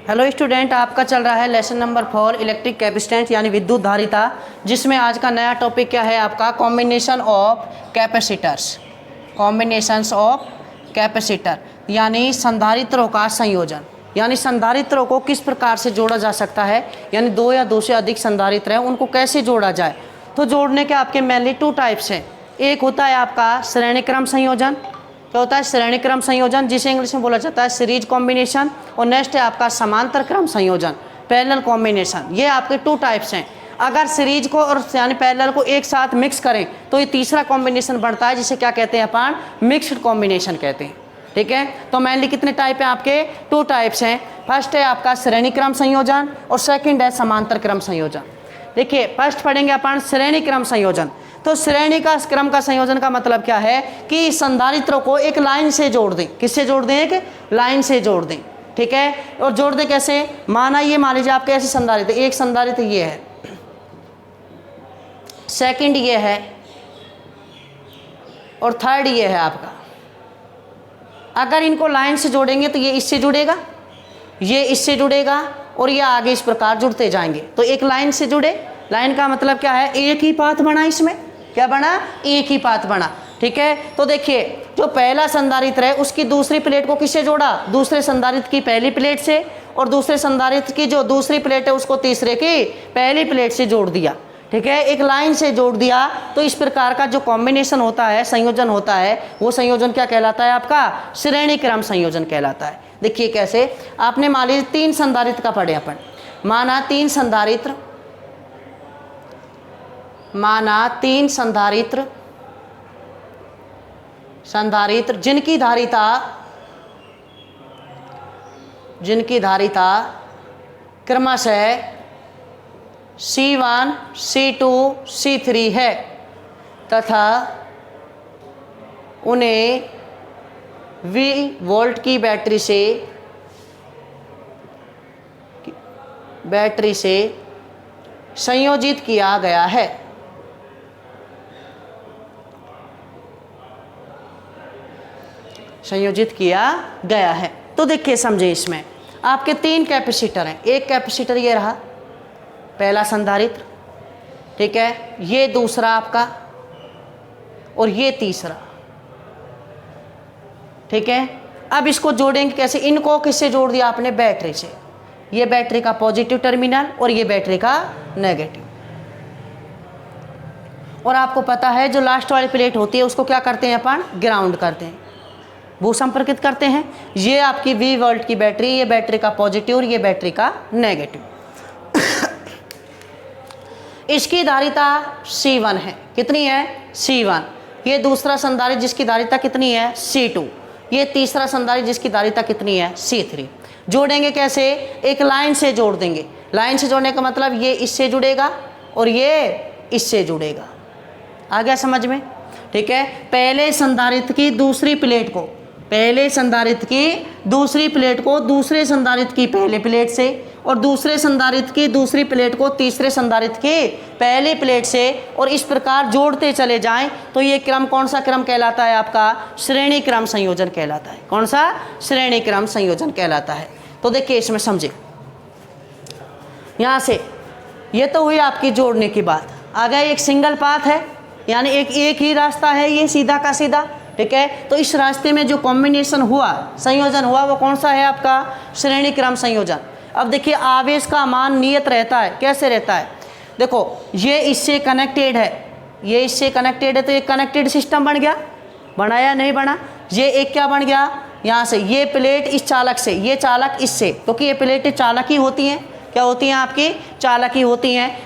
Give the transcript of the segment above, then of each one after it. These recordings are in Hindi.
हेलो स्टूडेंट, आपका चल रहा है लेसन नंबर 4 इलेक्ट्रिक कैपेसिटेंस यानी विद्युत धारिता, जिसमें आज का नया टॉपिक क्या है आपका combination of capacitors. Combinations of capacitor यानी संधारित्रों का संयोजन, यानी संधारित्रों को किस प्रकार से जोड़ा जा सकता है, यानी दो या दो से अधिक संधारित्र हैं उनको कैसे जोड़ा जाए। तो जोड़ने के आपके मेनली 2 टाइप्स हैं। एक होता है आपका श्रेणी क्रम संयोजन। क्या होता है? श्रेणी क्रम संयोजन, जिसे इंग्लिश में बोला जाता है सीरीज कॉम्बिनेशन। और नेक्स्ट है आपका समांतर क्रम संयोजन, पैरेलल कॉम्बिनेशन। ये आपके 2 टाइप्स हैं। अगर सीरीज को और यानी पैरेलल को एक साथ मिक्स करें तो ये तीसरा कॉम्बिनेशन बढ़ता है, जिसे क्या कहते हैं अपन? मिक्स्ड कॉम्बिनेशन कहते हैं। ठीक है, तो मेनली कितने टाइप हैं आपके? 2 टाइप्स हैं। फर्स्ट है आपका श्रेणी क्रम संयोजन और सेकंड है समांतर क्रम संयोजन। देखिए, फर्स्ट पढ़ेंगे अपन श्रेणी क्रम संयोजन। तो श्रेणी का क्रम का संयोजन का मतलब क्या है कि संधारित्रों को एक लाइन से जोड़ दें। किससे जोड़ दें? एक लाइन से जोड़ दें। ठीक है, और जोड़ दें कैसे? माना ये मान लीजिए आपके ऐसे संधारित्र, एक संधारित्र ये है, सेकंड ये है और थर्ड ये है आपका। अगर इनको लाइन से जोड़ेंगे तो ये इससे जुड़ेगा, ये इससे जुड़ेगा और ये आगे इस प्रकार जुड़ते जाएंगे। तो एक लाइन से जुड़े, लाइन का मतलब क्या है? एक ही पाथ बना, इसमें क्या बना? एक ही पाथ बना। ठीक है, तो देखिए जो पहला संधारित्र है उसकी दूसरी प्लेट को किससे जोड़ा? दूसरे संधारित्र की पहली प्लेट से, और दूसरे संधारित्र की जो दूसरी प्लेट है उसको तीसरे की पहली प्लेट से जोड़ दिया। ठीक है, एक लाइन से जोड़ दिया। तो इस प्रकार का जो कॉम्बिनेशन होता है, संयोजन होता है, वो संयोजन क्या कहलाता है आपका? श्रेणी क्रम संयोजन कहलाता है। देखिए कैसे, आपने मान लीजिए 3 संधारित्र का पढ़े अपन। माना 3 संधारित्र, माना 3 संधारित्र जिनकी धारिता क्रमशः C1, C2, C3 है तथा उन्हें V वोल्ट की बैटरी से संयोजित किया गया है। संयोजित किया गया है। तो देखिए समझे, इसमें आपके 3 कैपेसिटर हैं। एक कैपेसिटर ये रहा, पहला संधारित्र। ठीक है, ये दूसरा आपका और ये तीसरा। ठीक है, अब इसको जोड़ेंगे कैसे? इनको किससे जोड़ दिया आपने? बैटरी से। ये बैटरी का पॉजिटिव टर्मिनल और ये बैटरी का नेगेटिव। और आपको पता है जो लास्ट वाली प्लेट होती है उसको क्या करते हैं अपन? ग्राउंड करते हैं, वो संपर्कित करते हैं। ये आपकी V वोल्ट की बैटरी, ये बैटरी का पॉजिटिव और ये बैटरी का नेगेटिव। इसकी धारिता C1 है। कितनी है? C1। ये दूसरा संधारित्र जिसकी धारिता कितनी है? C2। ये तीसरा संधारित्र जिसकी धारिता कितनी है? C3। जोड़ेंगे कैसे? एक लाइन से जोड़ देंगे। लाइन से जोड़ने का मतलब ये इससे जुड़ेगा और ये इससे जुड़ेगा। आ गया समझ में? ठीक है, पहले संधारित्र की दूसरी प्लेट को, पहले संधारित्र की दूसरी प्लेट को दूसरे संधारित्र की पहले प्लेट से, और दूसरे संधारित्र की दूसरी प्लेट को तीसरे संधारित्र की पहली प्लेट से, और इस प्रकार जोड़ते चले जाएं तो ये क्रम कौन सा क्रम कहलाता है आपका? श्रेणी क्रम संयोजन कहलाता है। कौन सा? श्रेणी क्रम संयोजन कहलाता है। तो देखिए इसमें समझे, यहाँ से ये तो हुई आपकी जोड़ने की बात। आगे एक सिंगल पाथ है, यानी एक ही रास्ता है, ये सीधा का सीधा। ठीक है, तो इस रास्ते में जो कॉम्बिनेशन हुआ, संयोजन हुआ, वो कौन सा है आपका? श्रेणी क्रम संयोजन। अब देखिए आवेश का मान नियत रहता है। कैसे रहता है? देखो, ये इससे कनेक्टेड है, ये इससे कनेक्टेड है, तो ये कनेक्टेड सिस्टम बन गया। बना या नहीं बना? ये एक क्या बन गया? यहाँ से ये प्लेट इस चालक से, ये चालक इससे, क्योंकि ये प्लेटें चालक ही होती हैं। क्या होती हैं आपकी? चालक ही होती हैं।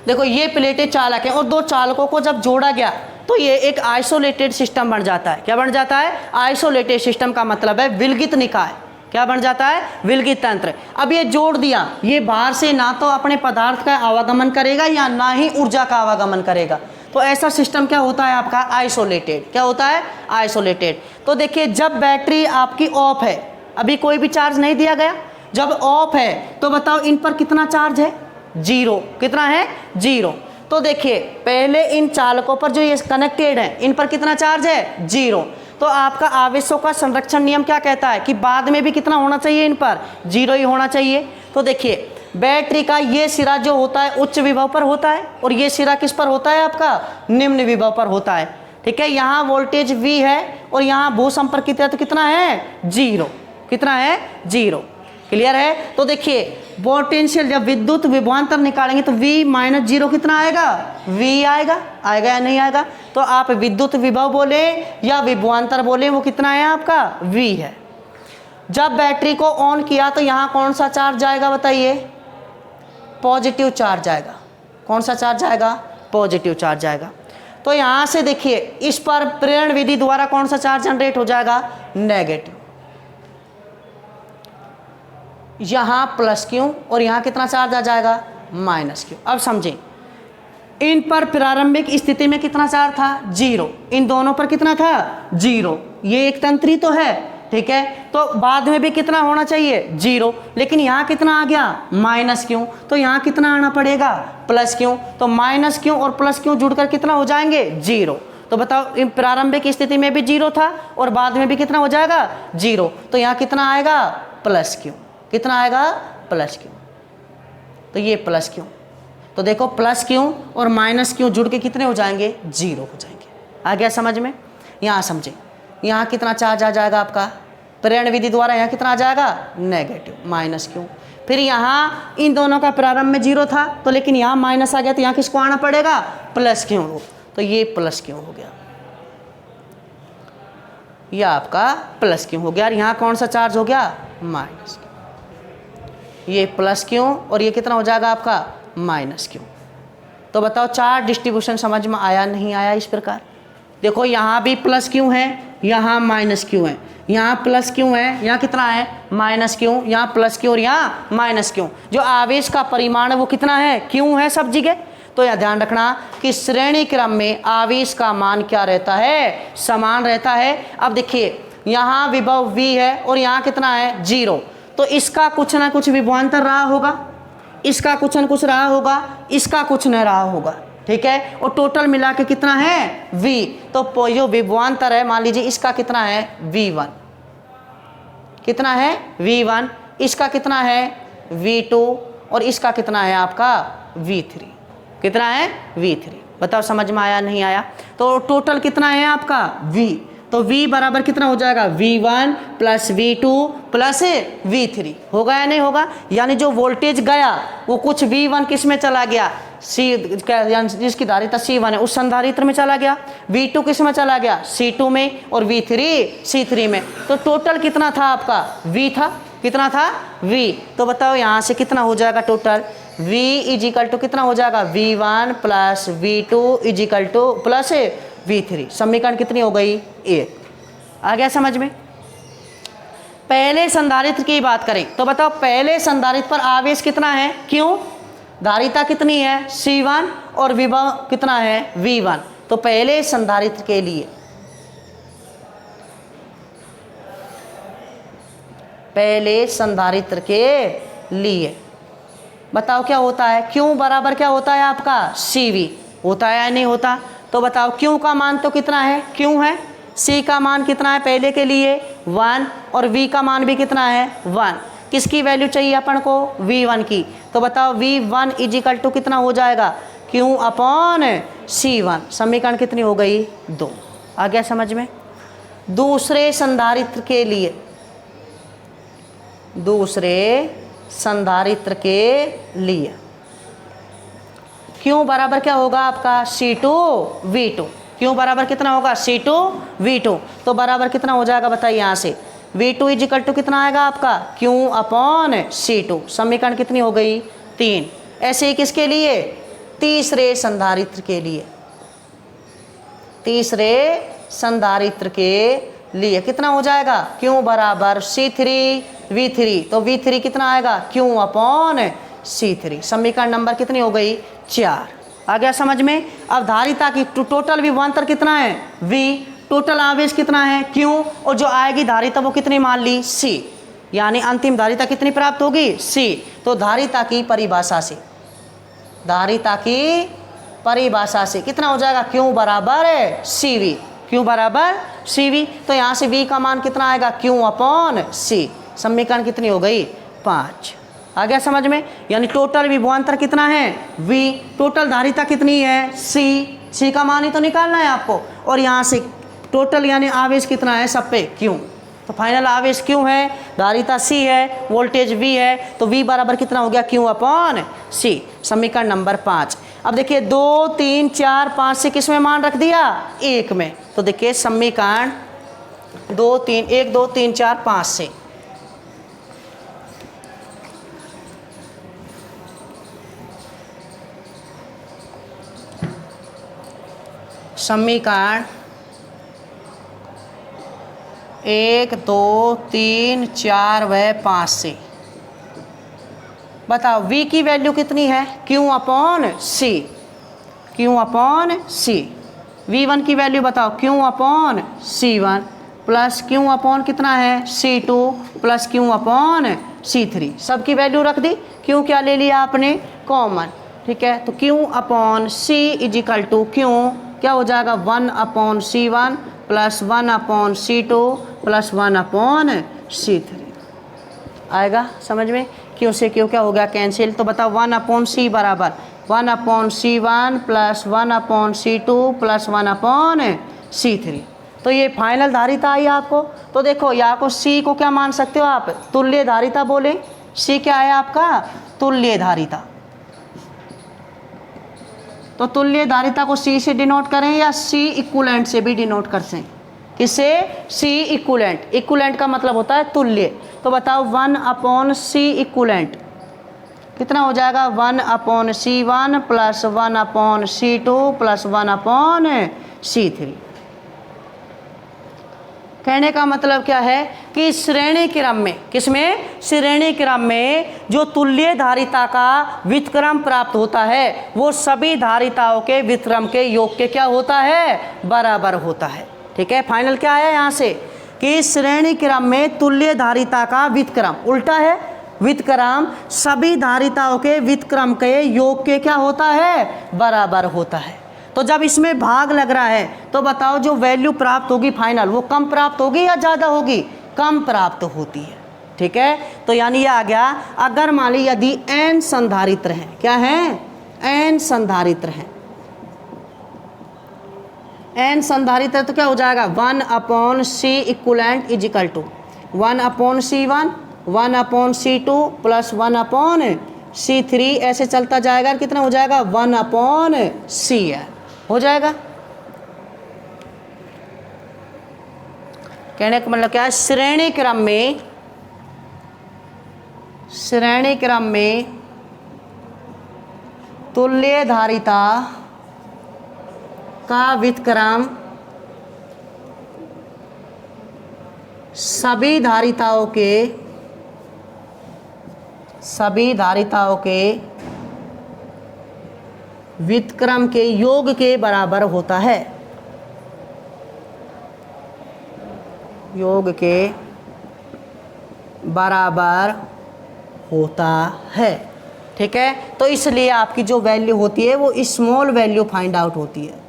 देखो ये प्लेटें चालक हैं और 2 चालकों को जब जोड़ा गया तो ये एक आइसोलेटेड सिस्टम बन जाता है। क्या बन जाता है? आइसोलेटेड सिस्टम का मतलब है विलगित निकाय। क्या बन जाता है? विलगित तंत्र। अब ये जोड़ दिया, ये बाहर से ना तो अपने पदार्थ का आवागमन करेगा या ना ही ऊर्जा का आवागमन करेगा। तो ऐसा सिस्टम क्या होता है आपका? आइसोलेटेड। क्या होता है? आइसोलेटेड। तो देखिए जब बैटरी आपकी ऑफ है, अभी कोई भी चार्ज नहीं दिया गया, जब ऑफ है तो बताओ इन पर कितना चार्ज है? 0। कितना है? 0। तो देखिए पहले इन चालकों पर जो ये कनेक्टेड है इन पर कितना चार्ज है? 0। तो आपका आवेशों का संरक्षण नियम क्या कहता है कि बाद में भी कितना होना चाहिए, इन पर 0 ही होना चाहिए। तो देखिए बैटरी का ये सिरा जो होता है उच्च विभव पर होता है और ये सिरा किस पर होता है, आपका निम्न विभव पर होता है। ठीक है, यहाँ वोल्टेज V है और यहाँ भू संपर्कित तो कितना है 0, कितना है 0। क्लियर है। तो देखिए पोटेंशियल जब विद्युत विभवांतर निकालेंगे तो V माइनस 0 कितना आएगा, V आएगा, आएगा या नहीं आएगा। तो आप विद्युत विभव बोले या विभवांतर बोले वो कितना है आपका V है। जब बैटरी को ऑन किया तो यहाँ कौन सा चार्ज जाएगा बताइए, पॉजिटिव चार्ज आएगा। कौन सा चार्ज आएगा, पॉजिटिव चार्ज आएगा। तो यहाँ से देखिए इस पर प्रेरण विधि द्वारा कौन सा चार्ज जनरेट हो जाएगा, नेगेटिव। यहाँ प्लस क्यों और यहाँ कितना चार्ज आ जाएगा, माइनस क्यों। अब समझें, इन पर प्रारंभिक स्थिति में कितना चार्ज था 0, इन दोनों पर कितना था 0। ये एक तंत्री तो है, ठीक है। तो बाद में भी कितना होना चाहिए 0, लेकिन यहाँ कितना आ गया माइनस क्यों, तो यहाँ कितना आना पड़ेगा प्लस क्यों। तो माइनस क्यों और प्लस क्यों जुड़कर कितना हो जाएंगे 0। तो बताओ प्रारंभिक स्थिति में भी 0 था और बाद में भी कितना हो जाएगा 0। तो यहाँ कितना आएगा प्लस क्यों, कितना आएगा प्लस क्यों। तो ये प्लस क्यों, तो देखो प्लस क्यों और माइनस क्यों जुड़ के कितने हो जाएंगे 0 हो जाएंगे। आ गया समझ में। यहाँ समझे, यहाँ कितना चार्ज आ जाएगा आपका प्रेरण विधि द्वारा, यहाँ कितना आ जाएगा नेगेटिव, माइनस क्यों। फिर यहाँ इन दोनों का प्रारंभ में 0 था तो लेकिन यहाँ माइनस आ गया तो यहाँ किसको आना पड़ेगा प्लस क्यों हो। तो ये प्लस क्यों हो गया, यह आपका प्लस क्यों हो गया। और यहाँ कौन सा चार्ज हो गया माइनस क्यों। ये प्लस क्यों और ये कितना हो जाएगा आपका माइनस क्यों। तो बताओ चार्ज डिस्ट्रीब्यूशन समझ में आया नहीं आया। इस प्रकार देखो यहाँ भी प्लस क्यों है, यहाँ माइनस क्यों है, यहाँ प्लस क्यों है, यहाँ कितना है माइनस क्यों, यहाँ प्लस क्यों और यहाँ माइनस क्यों। जो आवेश का परिमाण है वो कितना है क्यों है सब जगह। तो यह ध्यान रखना कि श्रेणी क्रम में आवेश का मान क्या रहता है, समान रहता है। अब देखिए यहाँ विभव V है और यहाँ कितना है 0, तो इसका कुछ ना कुछ विभवांतर रहा होगा, इसका कुछ न कुछ रहा होगा, इसका कुछ न रहा होगा, ठीक है। और टोटल मिला के कितना है V। तो जो विभवांतर है मान लीजिए इसका कितना है V1, कितना है V1, इसका कितना है V2 और इसका कितना है आपका V3, कितना है V3। बताओ समझ में आया नहीं आया। तो टोटल कितना है आपका V, तो V बराबर कितना हो जाएगा V1 plus V2 plus V3, होगा या नहीं होगा। यानी जो वोल्टेज गया वो कुछ V1 किस में चला गया, जिसकी धारिता C1 है उस संधारित्र में चला गया, V2 किस में चला गया C2 में और V3 C3 में। तो टोटल कितना था आपका V था, कितना था V। तो बताओ यहाँ से कितना हो जाएगा टोटल V इजिकल टू कितना हो जाएगा V1 plus V2 is equal two plus V3। समीकरण कितनी हो गई 1। आ गया समझ में। पहले संधारित्र की बात करें तो बताओ पहले संधारित्र पर आवेश कितना है क्यों, धारिता कितनी है C1 और विभव कितना है V1। तो पहले संधारित्र के लिए, पहले संधारित्र के लिए बताओ क्या होता है, क्यों बराबर क्या होता है आपका CV, होता है या नहीं होता। तो बताओ क्यों का मान तो कितना है क्यों है, C का मान कितना है पहले के लिए 1 और V का मान भी कितना है 1। किसकी वैल्यू चाहिए अपन को V1 की। तो बताओ V1 इजिकल टू कितना हो जाएगा Q अपॉन C1। समीकरण कितनी हो गई 2। आ गया समझ में। दूसरे संधारित्र के लिए, दूसरे संधारित्र के लिए Q बराबर क्या होगा आपका C2 V2। Q बराबर कितना होगा C2 V2। तो बराबर कितना हो जाएगा बताइए यहाँ से V2 इजिकल टू कितना आएगा आपका Q अपॉन C2। समीकरण कितनी हो गई 3। ऐसे ही किसके लिए, तीसरे संधारित्र के लिए, तीसरे संधारित्र के लिए कितना हो जाएगा Q बराबर C3 V3। तो V3 कितना आएगा Q अपॉन C3। समीकरण नंबर कितनी हो गई 4। आ गया समझ में। अब धारिता की टोटल विभवांतर कितना है V, टोटल आवेश कितना है Q और जो आएगी धारिता वो कितनी मान ली C, यानी अंतिम धारिता कितनी प्राप्त होगी C। तो धारिता की परिभाषा से, धारिता की परिभाषा से कितना हो जाएगा Q बराबर CV। Q बराबर CV। तो यहाँ से V का मान कितना आएगा, Q अपॉन C। समीकरण कितनी हो गई, 5। आ गया समझ में। यानी टोटल विभवांतर कितना है, V। टोटल धारिता कितनी है, C का मान ही तो निकालना है आपको। और यहाँ से टोटल यानी आवेश कितना है सब पे, Q। तो फाइनल आवेश Q है, धारिता C है, वोल्टेज V है, तो V बराबर कितना हो गया, Q अपॉन C। समीकरण नंबर 5। अब देखिए 2, 3, 4, 5 से किस में मान रख दिया, 1 में। तो देखिए समीकरण 2, 3, 1, 2, 3, 4, 5 से समीकरण 1, 2, 3, 4 व 5 से बताओ V की वैल्यू कितनी है, Q upon C। Q upon C। V1 की वैल्यू बताओ, Q upon C1 plus Q upon कितना है, C2 plus Q upon C3। सबकी वैल्यू रख दी। Q क्या ले लिया आपने, कॉमन। ठीक है, तो Q upon C is equal to Q क्या हो जाएगा, 1 upon C1 plus 1 upon C2 plus 1 upon C3 आएगा समझ में। Q से Q क्या हो गया, कैंसिल। तो बताओ 1 अपॉन C बराबर 1 upon C1 plus 1 upon C2 plus 1 upon C3। तो ये फाइनल धारिता आई आपको। तो देखो यहाँ को C को क्या मान सकते हो आप, तुल्य धारिता बोले। C क्या है आपका, तुल्य धारिता। तो तुल्य धारिता को C से डिनोट करें या C इक्विवेलेंट से भी डिनोट कर सकते। किससे, C इक्विवेलेंट। इक्विवेलेंट का मतलब होता है तुल्य। तो बताओ 1 अपॉन C इक्विवेलेंट कितना हो जाएगा, 1 upon C1 plus 1 upon C2 plus 1 upon C3। कहने का मतलब क्या है कि श्रेणी क्रम में, किसमें, श्रेणी क्रम में जो तुल्य धारिता का व्युत्क्रम प्राप्त होता है वो सभी धारिताओं के व्युत्क्रम के योग के क्या होता है, बराबर होता है। ठीक है, फाइनल क्या है यहाँ से कि श्रेणी क्रम में तुल्य धारिता का व्युत्क्रम, उल्टा है, व्युत्क्रम सभी धारिताओं के व्युत्क्रम के योग के क्या होता है, बराबर होता है। तो जब इसमें भाग लग रहा है तो बताओ जो वैल्यू प्राप्त होगी फाइनल वो कम प्राप्त होगी या ज़्यादा होगी, कम प्राप्त होती है। ठीक है, तो यानी ये आ गया, अगर मान ली यदि n संधारित्र हैं, क्या है, n संधारित्र हैं, n संधारित्र तो क्या हो जाएगा, 1 upon C equivalent is equal to 1 upon C1 1 upon C2 plus 1 upon C3 ऐसे चलता जाएगा। कितना हो जाएगा, 1 अपॉन C है, हो जाएगा। कहने का मतलब क्या है, श्रेणी क्रम में तुल्य धारिता का व्युत्क्रम सभी धारिताओं के व्युत्क्रम के योग के बराबर होता है, योग के बराबर होता है। ठीक है, तो इसलिए आपकी जो वैल्यू होती है वो स्मॉल वैल्यू फाइंड आउट होती है।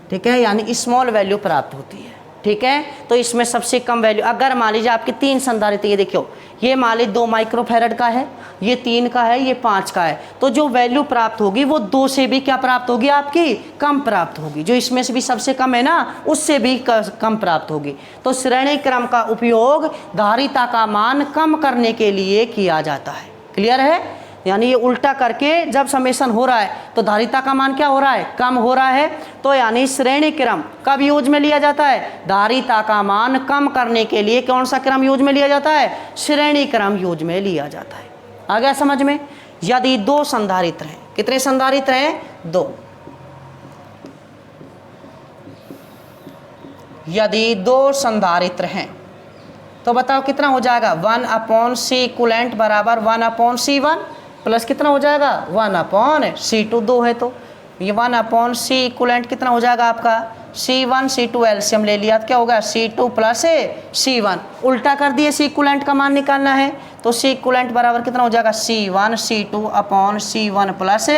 ठीक है, यानी स्मॉल वैल्यू प्राप्त होती है। ठीक है, तो इसमें सबसे कम वैल्यू, अगर मान लीजिए आपके 3 संधारित्र, ये देखियो, ये मान लीजिए 2 माइक्रोफैरड का है, ये 3 का है, ये 5 का है, तो जो वैल्यू प्राप्त होगी वो 2 से भी क्या प्राप्त होगी, आपकी कम प्राप्त होगी। जो इसमें से भी सबसे कम है ना, उससे भी कम प्राप्त होगी। तो श्रेणी क्रम का उपयोग धारिता का मान कम करने के लिए किया जाता है। क्लियर है, यानी ये उल्टा करके जब समेशन हो रहा है तो धारिता का मान क्या हो रहा है, कम हो रहा है। तो यानी श्रेणी क्रम कब यूज में लिया जाता है, धारिता का मान कम करने के लिए कौन सा क्रम यूज में लिया जाता है, श्रेणी क्रम यूज में लिया जाता है। आ गया समझ में। यदि 2 संधारित्र हैं, कितने संधारित्र हैं, 2, यदि 2 संधारित्र हैं तो बताओ कितना हो जाएगा, 1 अपॉन C इक्विवेलेंट बराबर 1 अपॉन C1 प्लस कितना हो जाएगा, 1 अपॉन C2, 2 है तो ये 1 अपॉन C इक्विवेलेंट कितना हो जाएगा आपका, C1 C2 एलसीएम ले लिया तो क्या होगा, C2 प्लस C1, उल्टा कर दिए, C इक्विवेलेंट का मान निकालना है तो C इक्विवेलेंट बराबर कितना हो जाएगा, C1 C2 upon C1 plus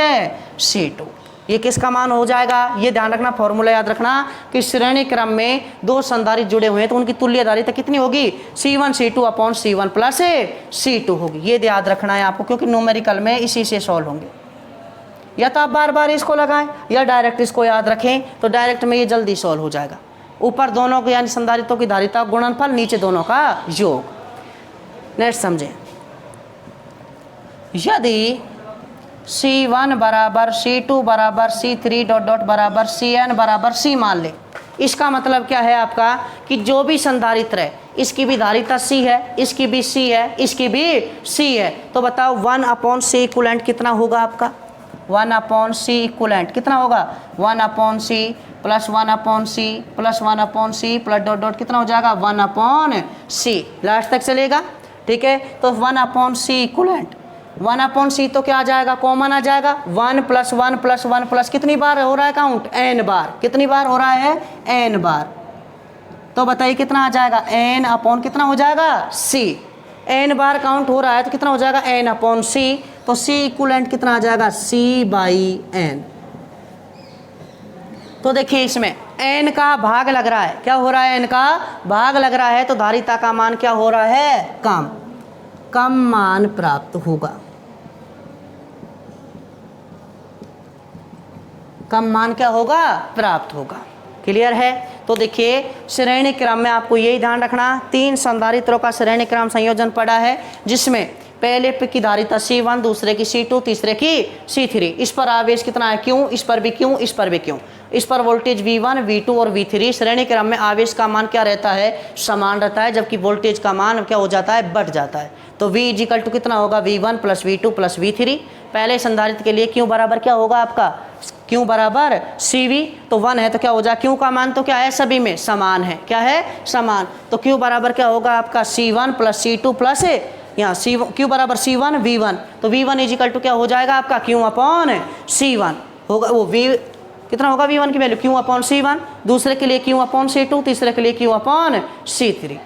C2। ये किसका मान हो जाएगा, ये ध्यान रखना, फॉर्मूला याद रखना कि श्रेणी क्रम में दो संधारित्र जुड़े हुए हैं तो उनकी तुल्य धारिता कितनी होगी, C1 C2 upon C1 plus C2 होगी। ये याद रखना है आपको, क्योंकि न्यूमेरिकल में इसी से सॉल्व होंगे। या तो आप बार बार इसको लगाएं या डायरेक्ट इसको याद रखें, तो डायरेक्ट में ये जल्दी सॉल्व हो जाएगा। ऊपर दोनों को यानी संधारित्रों की धारिता गुणनफल, नीचे दोनों का योग। नेक्स्ट समझें, यदि C1 बराबर C2 बराबर C3 डॉट डॉट बराबर Cn बराबर C मान ले, इसका मतलब क्या है आपका कि जो भी संधारित्र है इसकी भी धारिता C है, इसकी भी C है, इसकी भी C है, तो बताओ 1 अपॉन C इक्वलेंट कितना होगा आपका, 1 अपॉन C इक्वलेंट कितना होगा, 1 upon C plus 1 upon C plus 1 upon C plus dot dot कितना हो जाएगा, 1 अपॉन C, लास्ट तक चलेगा। ठीक है, तो 1 upon C equivalent, 1 upon C तो क्या आ जाएगा, कॉमन आ जाएगा, 1 प्लस 1 प्लस 1 प्लस कितनी बार हो रहा है काउंट, n बार, कितनी बार हो रहा है, n बार, तो बताइए कितना आ जाएगा, n अपॉन कितना हो जाएगा, C, n बार काउंट हो रहा है तो कितना हो जाएगा, n अपॉन C, तो C इक्वलेंट कितना आ जाएगा, C बाई n। तो देखिए इसमें n का भाग लग रहा है, क्या हो रहा है, n का भाग लग रहा है, तो धारिता का मान क्या हो रहा है, कम मान प्राप्त होगा, कम मान क्या होगा, प्राप्त होगा। क्लियर है। तो देखिए श्रेणी क्रम में आपको यही ध्यान रखना, 3 संधारित्रों का श्रेणी क्रम संयोजन पड़ा है, जिसमें पहले पे की धारिता C1, दूसरे की C2, तीसरे की C3। इस पर आवेश कितना है Q, इस पर भी Q, इस पर भी Q, इस पर वोल्टेज V1, V2 और V3। श्रेणी क्रम में आवेश का मान क्या रहता है, समान रहता है, जबकि वोल्टेज का मान क्या हो जाता है, बढ़ जाता है। तो V इजिकल टू कितना होगा, V1 plus V2 plus V3। पहले संधारित्र के लिए Q बराबर क्या होगा आपका, Q बराबर CV, तो 1 है तो क्या हो जाए, Q का मान तो क्या है, सभी में समान है, क्या है, समान, तो Q बराबर क्या होगा आपका C1 प्लस C2 प्लस यहाँ Q बराबर C1 V1, तो V1 इजिकल टू क्या हो जाएगा आपका Q अपॉन C1 होगा, वो V कितना होगा, V1 की वैल्यू Q अपॉन C1, दूसरे के लिए Q अपॉन C2, तीसरे के लिए Q अपॉन C3।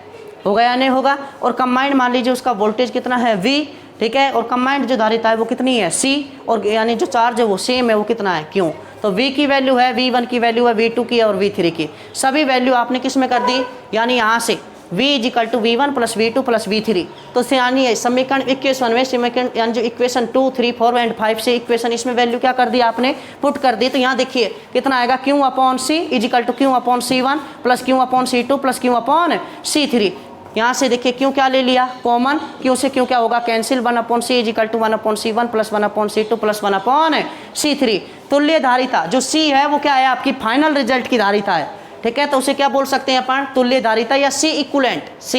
होगा या नहीं होगा। और कंबाइंड मान लीजिए उसका वोल्टेज कितना है V, ठीक है, और कंबाइंड जो धारिता है वो कितनी है C, और यानी जो चार्ज है वो सेम है, वो कितना है Q। तो V की वैल्यू है, V1 की वैल्यू है, V2 की और V3 की, सभी वैल्यू आपने किस में कर दी, यानी यहाँ से V is equal to V1 plus V2 plus V3। तो यानी समीकरण 21 में समीकरण यानी जो इक्वेशन 2, 3, 4 एंड 5 से इक्वेशन इसमें वैल्यू क्या कर दी आपने, पुट कर दी। तो यहाँ देखिए कितना आएगा, Q upon C is equal to Q upon C1 plus Q upon C2 plus Q upon C3। यहाँ से देखिए Q क्या ले लिया, कॉमन, Q से Q क्या होगा, cancel, 1 upon C is equal to 1 upon C1 plus 1 upon C2 plus 1 upon C3। तुल्य धारिता जो C है वो क्या है, आपकी फाइनल रिजल्ट की धारिता है, ठीक है, तो उसे क्या बोल सकते हैं अपन, तुल्य धारिता या C equivalent. C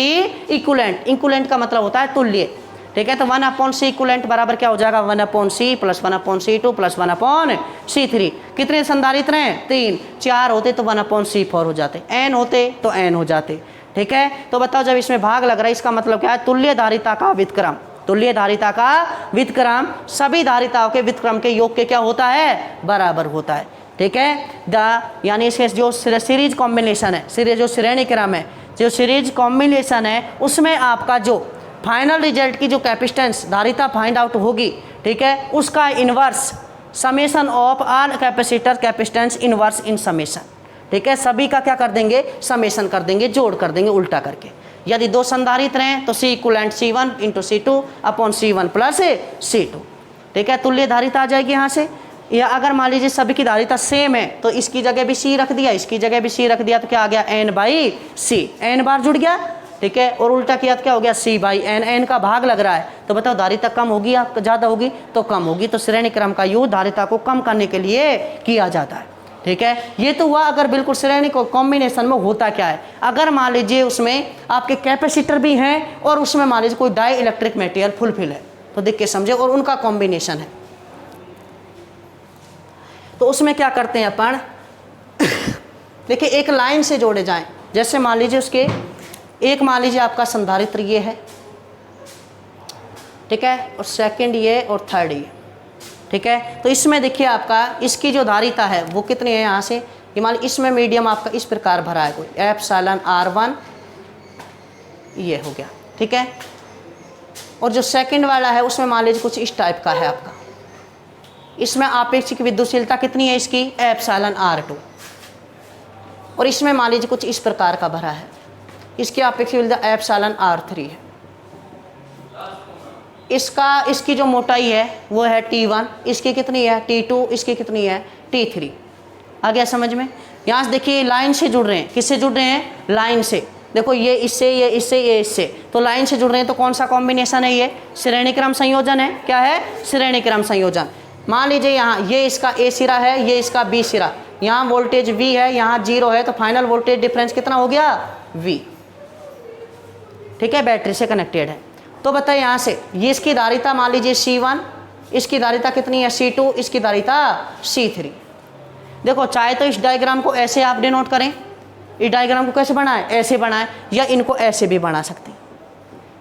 equivalent, equivalent का मतलब होता है तुल्य, ठीक है। तो 1 अपॉन C इक्वलेंट बराबर क्या हो जाएगा, 1 upon C plus 1 upon C2 plus 1 upon C3। कितने संधारित्र हैं, 3, 4 होते तो 1 अपॉन C4 हो जाते, n होते तो n हो जाते, ठीक है। तो बताओ जब इसमें भाग लग रहा है इसका मतलब क्या है, तुल्य धारिता का व्युत्क्रम, तुल्य धारिता का व्युत्क्रम सभी धारिताओं के व्युत्क्रम के योग के क्या होता है, बराबर होता है, ठीक है। यानी इसके जो सीरीज कॉम्बिनेशन है, सीरीज जो श्रेणी क्रम है, जो सीरीज कॉम्बिनेशन है उसमें आपका जो फाइनल रिजल्ट की जो कैपेसिटेंस धारिता फाइंड आउट होगी, ठीक है, उसका inverse summation of all capacitor capacitance inverse in summation, ठीक है, सभी का क्या कर देंगे, समेशन कर देंगे, जोड़ कर देंगे उल्टा करके। यदि 2 संधारित्र हैं तो C equivalent C1 into C2 upon C1 plus C2, ठीक है, तुल्य धारिता आ जाएगी यहाँ से। या अगर मान लीजिए सभी की धारिता सेम है तो इसकी जगह भी C रख दिया, इसकी जगह भी C रख दिया, तो क्या आ गया, n बाई C, n बार जुड़ गया, ठीक है, और उल्टा किया तो क्या हो गया, C बाई n, n का भाग लग रहा है, तो बताओ धारिता कम होगी या ज़्यादा होगी, तो कम होगी। तो श्रेणी क्रम का यूज धारिता को कम करने के लिए किया जाता है, ठीक है। ये तो हुआ अगर बिल्कुल श्रेणी को कॉम्बिनेशन में होता क्या है, अगर मान लीजिए उसमें आपके कैपेसिटर भी हैं और उसमें मान लीजिए कोई डाई इलेक्ट्रिक मटेरियल फुलफिल है, तो देख के समझे, और उनका कॉम्बिनेशन है, तो उसमें क्या करते हैं अपन देखिए एक लाइन से जोड़े जाएं। जैसे मान लीजिए उसके एक, मान लीजिए आपका संधारित्र ये है, ठीक है, और सेकंड ये और थर्ड ये, ठीक है। तो इसमें देखिए आपका इसकी जो धारिता है वो कितनी है, यहाँ से ये मान लीजिए इसमें मीडियम आपका इस प्रकार भरा है, कोई एप्सिलॉन R1 ये हो गया, ठीक है। और जो सेकंड वाला है उसमें मान लीजिए कुछ इस टाइप का है आपका, इसमें आपेक्षिक विद्युतशीलता कितनी है इसकी, एप्सिलॉन R2। और इसमें मान लीजिए कुछ इस प्रकार का भरा है, इसकी आपेक्षिक विद्युतशीलता एप्सिलॉन R3 है। इसकी जो मोटाई है वो है T1, इसकी कितनी है T2, इसकी कितनी है T3। आ गया समझ में। यहाँ से देखिए लाइन से जुड़ रहे हैं, किससे जुड़ रहे हैं, लाइन से। देखो ये इससे, ये इससे, ये इससे, तो लाइन से जुड़ रहे हैं, तो कौन सा कॉम्बिनेशन है, ये श्रेणी क्रम संयोजन है। क्या है, श्रेणी क्रम संयोजन। मान लीजिए यहाँ ये इसका A सिरा है, ये इसका B सिरा, यहाँ वोल्टेज V है, यहाँ 0 है, तो फाइनल वोल्टेज डिफरेंस कितना हो गया, V। ठीक है, बैटरी से कनेक्टेड है। तो बताइए यहाँ से ये इसकी धारिता मान लीजिए C1, इसकी धारिता कितनी है C2, इसकी धारिता C3। देखो चाहे तो इस डायग्राम को ऐसे आप डिनोट करें, इस डायग्राम को कैसे बनाएं, ऐसे बनाएं, या इनको ऐसे भी बना सकते हैं।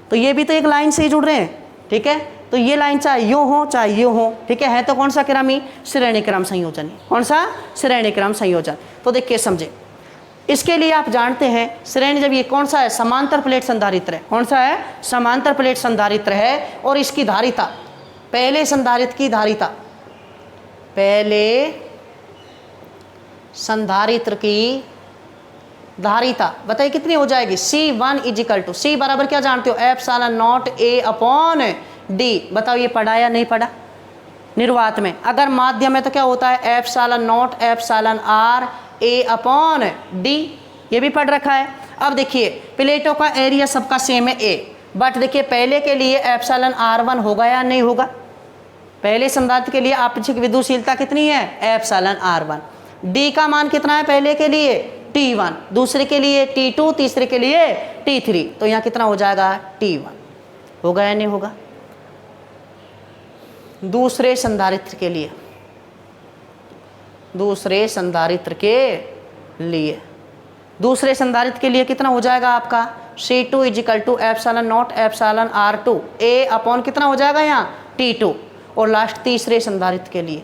तो ये भी तो एक लाइन से ही जुड़ रहे हैं। ठीक है, तो ये लाइन चाहे यूँ हो चाहे यूँ हो, ठीक है तो कौन सा क्रम ही, श्रेणी क्रम संयोजन है। कौन सा, श्रेणी क्रम संयोजन। तो देखिए समझे, इसके लिए आप जानते हैं श्रेणी, जब ये कौन सा है, समांतर प्लेट संधारित्र है। कौन सा है, समांतर प्लेट संधारित्र है। और इसकी धारिता, पहले संधारित्र की धारिता, पहले संधारित्र की धारिता बताइए कितनी हो जाएगी, C1 इजिकल टू, C बराबर क्या जानते हो, epsilon not A upon D। बताओ ये पढ़ा या नहीं पढ़ा, निर्वात में। अगर माध्यम है तो क्या होता है, epsilon not epsilon R A upon D, ये भी पढ़ रखा है। अब देखिए प्लेटों का एरिया सबका सेम है A, बट देखिए पहले के लिए एप्सिलॉन R1 होगा या नहीं होगा, पहले संधारित्र के लिए आपेक्षिक विद्युतशीलता कितनी है, एप्सिलॉन R1। D का मान कितना है पहले के लिए, T1, दूसरे के लिए T2, तीसरे के लिए T3, तो यहाँ कितना हो जाएगा, T1। होगा या नहीं होगा। दूसरे संधारित्र के लिए, दूसरे संधारित्र के लिए, दूसरे संधारित्र के लिए कितना हो जाएगा आपका, C2 is equal to epsilon not epsilon R2 A upon कितना हो जाएगा यहाँ T2। और लास्ट तीसरे संधारित्र के लिए,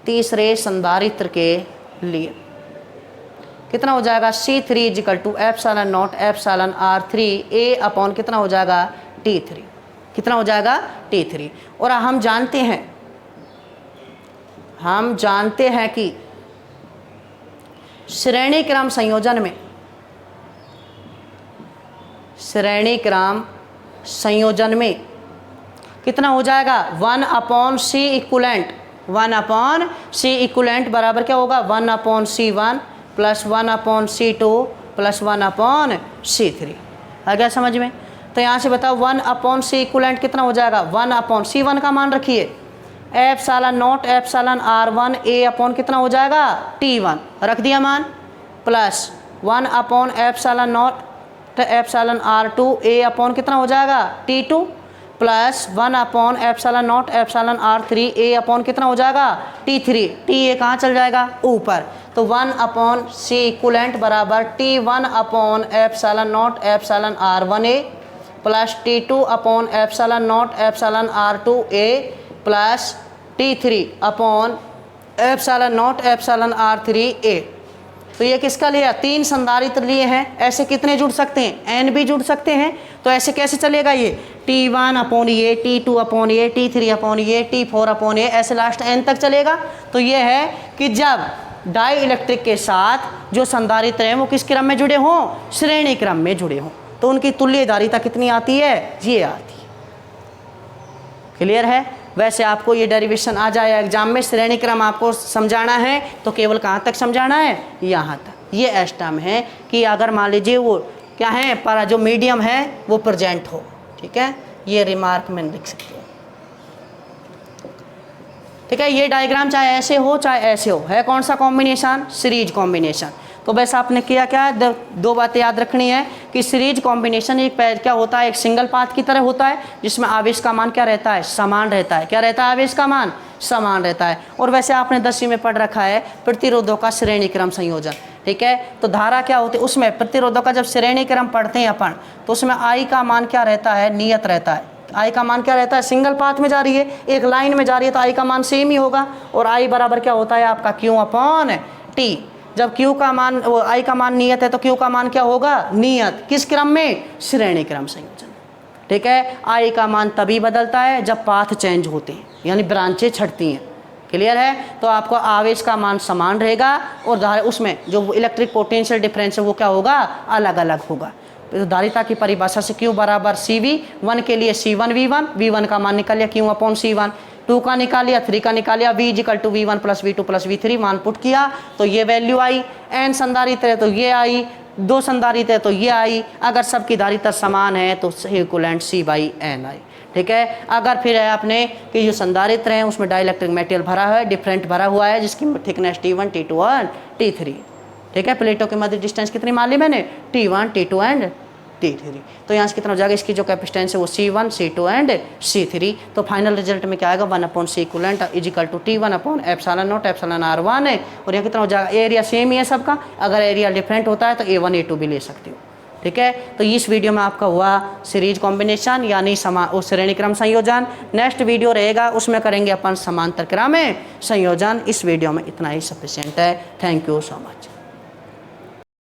तीसरे संधारित्र के लिए कितना हो जाएगा, C3 is equal to epsilon not epsilon R3 A upon कितना हो जाएगा T3। कितना हो जाएगा, T3। और हम जानते हैं कि श्रेणी क्रम संयोजन में, श्रेणी क्रम संयोजन में कितना हो जाएगा, 1 upon C equivalent, 1 upon C equivalent बराबर क्या होगा, 1 upon C1 plus 1 upon C2 plus 1 upon C3। आ गया समझ में। तो यहाँ से बताओ 1 अपॉन C इक्वलेंट कितना हो जाएगा, 1 अपॉन C1 का मान रखिए, epsilon not epsilon R1 A upon कितना हो जाएगा T1, रख दिया मान, plus 1 upon epsilon not epsilon R2 A upon कितना हो जाएगा T2, plus 1 upon epsilon not epsilon R3 A upon कितना हो जाएगा T3। T ये कहाँ चल जाएगा, ऊपर। तो 1 अपॉन C इक्वलेंट बराबर T1 upon epsilon not epsilon R1 A plus T2 upon epsilon not epsilon R2 A plus T3 upon epsilon not epsilon R3 A। तो ये किसका लिया, 3 संधारित्र लिए हैं। ऐसे कितने जुड़ सकते हैं, N भी जुड़ सकते हैं। तो ऐसे कैसे चलेगा, ये T1 अपॉन ये, T2 अपॉन ये, T3 अपॉन ये, T4 अपॉन ये, ऐसे लास्ट N तक चलेगा। तो ये है कि जब डाई इलेक्ट्रिक के साथ जो संधारित्र हैं वो किस क्रम में जुड़े हों, श्रेणी क्रम में जुड़े हों, तो उनकी तुल्य धारिता कितनी आती है, ये आती है। क्लियर है। वैसे आपको ये डेरिवेशन आ जाए एग्जाम में, श्रेणी क्रम आपको समझाना है तो केवल कहाँ तक समझाना है, यहाँ तक। ये एस टर्म है कि अगर मान लीजिए वो क्या है, पर जो मीडियम है वो प्रेजेंट हो, ठीक है, ये रिमार्क में लिख सकते हो। ठीक है, ये डायग्राम चाहे ऐसे हो चाहे ऐसे हो, है कौन सा कॉम्बिनेशन, सीरीज कॉम्बिनेशन। तो बस आपने किया क्या है, 2 बातें याद रखनी है कि सीरीज कॉम्बिनेशन एक क्या होता है, एक सिंगल पाथ की तरह होता है, जिसमें आवेश का मान क्या रहता है, समान रहता है। क्या रहता है, आवेश का मान समान रहता है। और वैसे आपने 10वीं में पढ़ रखा है प्रतिरोधों का श्रेणी क्रम संयोजन, ठीक है। तो धारा क्या होती है, उसमें प्रतिरोधों का जब श्रेणी क्रम पढ़ते हैं अपन, तो उसमें आई का मान क्या रहता है, नियत रहता है। आई का मान क्या रहता है, सिंगल पाथ में जा रही है, एक लाइन में जा रही है, तो आई का मान सेम ही होगा। और आई बराबर क्या होता है आपका Q अपॉन T। जब Q का मान, आई का मान नियत है, तो Q का मान क्या होगा, नियत। किस क्रम में, श्रेणी क्रम संयोजन। ठीक है। आई का मान तभी बदलता है जब पाथ चेंज होते हैं, यानी ब्रांचें छटती हैं। क्लियर है। तो आपको आवेश का मान समान रहेगा और उसमें जो इलेक्ट्रिक पोटेंशियल डिफरेंस है वो क्या होगा, अलग अलग होगा। तो धारिता की परिभाषा से Q बराबर CV, 1 के लिए C1 V1, V1 का मान निकाल लिया Q अपॉन C1, 2 का निकाल लिया, 3 का निकाल लिया, V equal to V1 plus V2 plus V3 मान पुट किया तो ये वैल्यू आई। n संधारित्र है तो ये आई, 2 संधारित्र है तो ये आई। अगर सबकी धारिता समान है तो इक्विवेलेंट C/n आई। ठीक है। अगर फिर है आपने कि जो संधारित्र हैं उसमें डाइलेक्ट्रिक मेटेरियल भरा है, डिफरेंट भरा हुआ है, जिसकी थिकनेस T1 T2 और T3। ठीक है। प्लेटों के मध्य डिस्टेंस कितनी मान ली मैंने, T1 T2 एंड T3। तो यहाँ से कितना हो जाएगा, इसकी जो कैपेसिटेंस है वो C1 C2 एंड C3। तो फाइनल रिजल्ट में क्या आएगा, 1/C equivalent is equal to T1 upon एप्सिलॉन0 एप्सिलॉन R1 है। और यहाँ कितना हो जाएगा, एरिया सेम ही है सबका, अगर एरिया डिफरेंट होता है तो A1 A2 भी ले सकते हो। ठीक है। तो इस वीडियो में आपका हुआ सीरीज कॉम्बिनेशन यानी श्रेणी क्रम संयोजन। नेक्स्ट वीडियो रहेगा उसमें करेंगे अपन समांतर क्रम संयोजन। इस वीडियो में इतना ही सफिशिएंट है। Thank you so much.